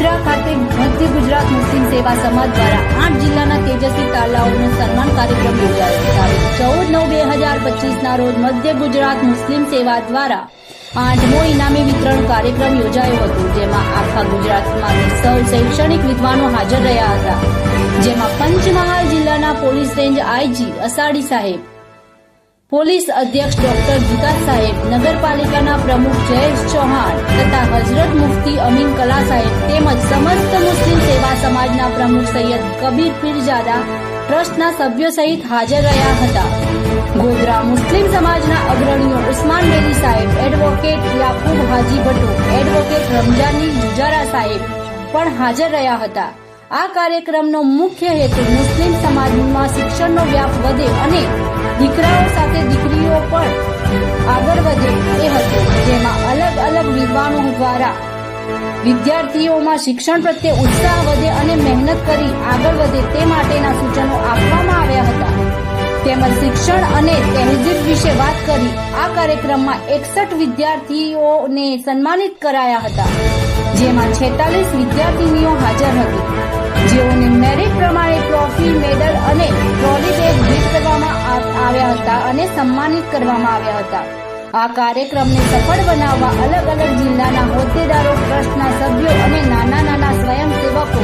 ગોધરા ખાતે મધ્ય ગુજરાત મુસ્લિમ સેવા સમાજ દ્વારા 8 જિલ્લાના તેજસ્વી તાલાઓનો સન્માન કાર્યક્રમ યોજાયો. તારીખ 14/9/2025 રોજ મધ્ય ગુજરાત મુસ્લિમ સેવા દ્વારા 8મો ઇનામી વિતરણ કાર્યક્રમ યોજાયો હતો, જેમાં આખા ગુજરાતમાંથી સૌ શૈક્ષણિક વિદ્વાનો હાજર રહ્યા હતા. જેમાં પંચમહાલ જિલ્લાના પોલીસ રેન્જ આઈજી અસાડી સાહેબ, પોલીસ અધ્યક્ષ ડોક્ટર વિકાસ સાહેબ, નગરપાલિકાના પ્રમુખ જયેશ ચૌહાણ તથા હજરત મુફ્તી અમીન કલા સાહેબ તેમજ સમસ્ત મુસ્લિમ સેવા સમાજના પ્રમુખ સૈયદ કબીર પીરજાદા ટ્રસ્ટના સભ્યો સહિત હાજર રહ્યા હતા. ગોધરા મુસ્લિમ સમાજના અગ્રણીઓ ઉસ્માન બેલી સાહેબ, એડવોકેટ યાકુબ હાજી ભટ્ટો, એડવોકેટ રમજાની જુજારા સાહેબ પણ હાજર રહ્યા હતા. આ કાર્યક્રમનો મુખ્ય હેતુ મુસ્લિમ સમાજમાં શિક્ષણનો વ્યાપ વધે અને દીકરાઓ સાથે દીકરીઓ પણ આગળ વધે એ હતો, જેમાં અલગ અલગ વિદ્વાનો દ્વારા વિદ્યાર્થીઓમાં શિક્ષણ પ્રત્યે ઉત્સાહ વધે અને મહેનત કરી આગળ વધે તે માટેના સૂચનો આપવામાં આવ્યા હતા. તેમજ શિક્ષણ અને તહેજીબ વિશે વાત કરી આ કાર્યક્રમમાં 61 વિદ્યાર્થીઓને સન્માનિત કરાયા હતા, જેમાં 46 વિદ્યાર્થીનીઓ હાજર હતી, જેઓને મેરિટ પ્રમાણે ટ્રોફી, મેડલ અને ટ્રોલી બેગ ભેટ કરવામાં આવ્યા હતા અને સન્માનિત કરવામાં આવ્યા હતા. આ કાર્યક્રમને સફળ બનાવવા અલગ અલગ જિલ્લાના હોદ્દેદારો, ટ્રસ્ટના સભ્યો અને નાના નાના સ્વયંસેવકો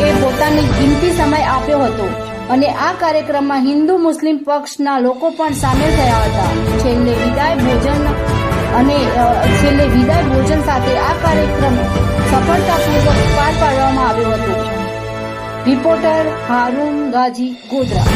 એ પોતાની કિંમતી સમય આપ્યો હતો અને આ કાર્યક્રમમાં હિન્દુ મુસ્લિમ પક્ષના લોકો પણ સામેલ થયા હતા. છેલ્લે વિદાય ભોજન સાથે આ કાર્યક્રમ સફળતાપૂર્વક પાર પાડવામાં આવ્યો હતો. રિપોર્ટર હારૂન ગાજી, ગોધરા.